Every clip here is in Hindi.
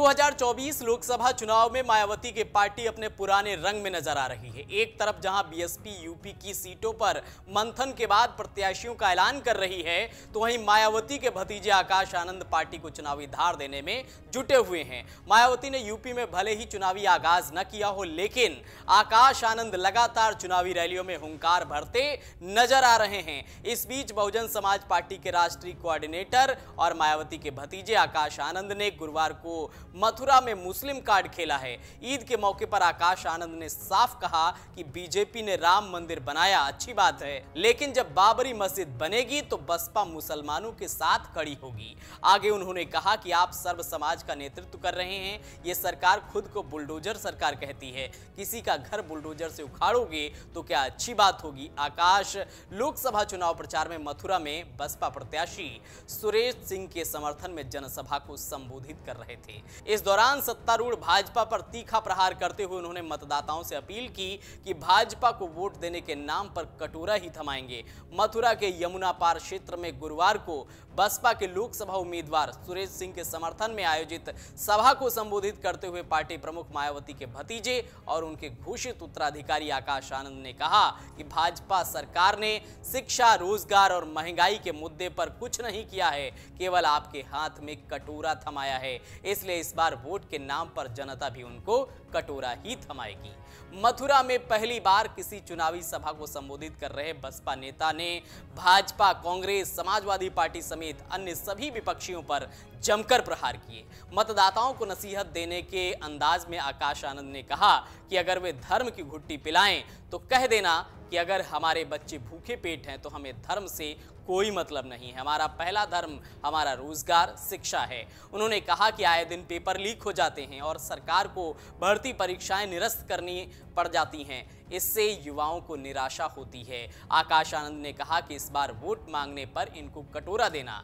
2024 लोकसभा चुनाव में मायावती की पार्टी अपने पुराने रंग में नजर आ रही है। एक तरफ जहां बीएसपी यूपी की सीटों पर मंथन के बाद प्रत्याशियों का ऐलान कर रही है, तो वहीं मायावती के भतीजे आकाश आनंद पार्टी को चुनावी धार देने में जुटे हुए हैं। मायावती ने यूपी में भले ही चुनावी आगाज न किया हो, लेकिन आकाश आनंद लगातार चुनावी रैलियों में हुंकार भरते नजर आ रहे हैं। इस बीच बहुजन समाज पार्टी के राष्ट्रीय कोऑर्डिनेटर और मायावती के भतीजे आकाश आनंद ने गुरुवार को मथुरा में मुस्लिम कार्ड खेला है। ईद के मौके पर आकाश आनंद ने साफ कहा कि बीजेपी ने राम मंदिर बनाया, अच्छी बात है, लेकिन जब बाबरी मस्जिद बनेगी तो बसपा मुसलमानों के साथ खड़ी होगी। आगे उन्होंने कहा कि आप सर्व समाज का नेतृत्व कर रहे हैं, ये सरकार खुद को बुलडोजर सरकार कहती है, किसी का घर बुलडोजर से उखाड़ोगे तो क्या अच्छी बात होगी। आकाश लोकसभा चुनाव प्रचार में मथुरा में बसपा प्रत्याशी सुरेश सिंह के समर्थन में जनसभा को संबोधित कर रहे थे। इस दौरान सत्तारूढ़ भाजपा पर तीखा प्रहार करते हुए उन्होंने मतदाताओं से अपील की कि भाजपा को वोट देने के नाम पर कटोरा ही थमाएंगे। मथुरा के यमुना पार क्षेत्र में गुरुवार को बसपा के लोकसभा उम्मीदवार सुरेश सिंह के समर्थन में आयोजित सभा को संबोधित करते हुए पार्टी प्रमुख मायावती के भतीजे और उनके घोषित उत्तराधिकारी आकाश आनंद ने कहा कि भाजपा सरकार ने शिक्षा, रोजगार और महंगाई के मुद्दे पर कुछ नहीं किया है, केवल आपके हाथ में कटोरा थमाया है, इसलिए इस बार वोट के नाम पर जनता भी उनको कटोरा ही थमाएगी। मथुरा में पहली बार किसी चुनावी सभा को संबोधित कर रहे बसपा नेता ने भाजपा, कांग्रेस, समाजवादी पार्टी समेत अन्य सभी विपक्षियों पर जमकर प्रहार किए। मतदाताओं को नसीहत देने के अंदाज में आकाश आनंद ने कहा कि अगर वे धर्म की घुट्टी पिलाएं तो कह देना कि अगर हमारे बच्चे भूखे पेट हैं तो हमें धर्म से कोई मतलब नहीं है, हमारा पहला धर्म हमारा रोजगार, शिक्षा है। उन्होंने कहा कि आए दिन पेपर लीक हो जाते हैं और सरकार को भर्ती परीक्षाएं निरस्त करनी पड़ जाती हैं, इससे युवाओं को निराशा होती है। आकाश आनंद ने कहा कि इस बार वोट मांगने पर इनको कटोरा देना,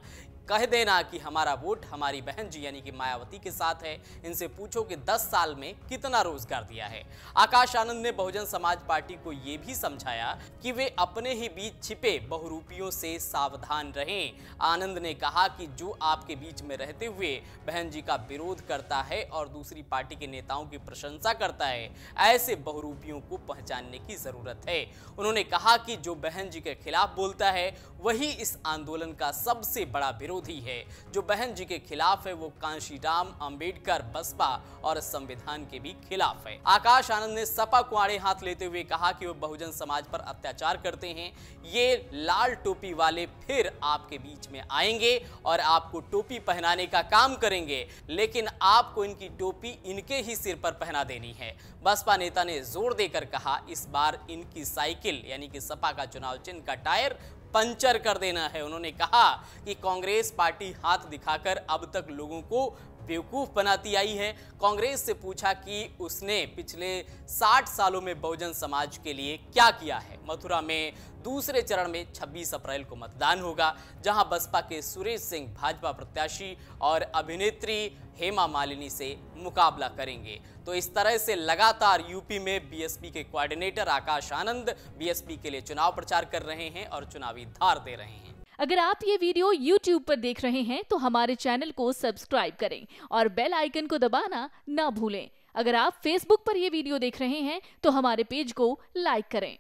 कह देना कि हमारा वोट हमारी बहन जी यानी कि मायावती के साथ है, इनसे पूछो कि 10 साल में कितना रोजगार दिया है। आकाश आनंद ने बहुजन समाज पार्टी को यह भी समझाया कि वे अपने ही बीच छिपे बहुरूपियों से सावधान रहें। आनंद ने कहा कि जो आपके बीच में रहते हुए बहन जी का विरोध करता है और दूसरी पार्टी के नेताओं की प्रशंसा करता है, ऐसे बहुरूपियों को पहचानने की जरूरत है। उन्होंने कहा कि जो बहन जी के खिलाफ बोलता है वही इस आंदोलन का सबसे बड़ा विरोधी है। जो बहन जी के खिलाफ है वो कांशीराम, अंबेडकर, बसपा और संविधान के भी खिलाफ है। आकाश आनंद ने सपा को आड़े हाथ लेते हुए कहा कि वो बहुजन समाज पर अत्याचार करते हैं, ये लाल टोपी वाले फिर आपके बीच में आएंगे और आपको टोपी पहनाने का काम करेंगे, लेकिन आपको इनकी टोपी इनके ही सिर पर पहना देनी है। बसपा नेता ने जोर देकर कहा इस बार इनकी साइकिल यानी कि सपा का चुनाव चिन्ह का टायर पंचर कर देना है। उन्होंने कहा कि कांग्रेस पार्टी हाथ दिखाकर अब तक लोगों को बेवकूफ बनाती आई है। कांग्रेस से पूछा कि उसने पिछले 60 सालों में बहुजन समाज के लिए क्या किया है। मथुरा में दूसरे चरण में 26 अप्रैल को मतदान होगा, जहां बसपा के सुरेश सिंह भाजपा प्रत्याशी और अभिनेत्री हेमा मालिनी से मुकाबला करेंगे। तो इस तरह से लगातार यूपी में बीएसपी के कोऑर्डिनेटर आकाश आनंद बीएसपी के लिए चुनाव प्रचार कर रहे हैं और चुनावी धार दे रहे हैं। अगर आप ये वीडियो YouTube पर देख रहे हैं तो हमारे चैनल को सब्सक्राइब करें और बेल आइकन को दबाना ना भूलें। अगर आप Facebook पर ये वीडियो देख रहे हैं तो हमारे पेज को लाइक करें।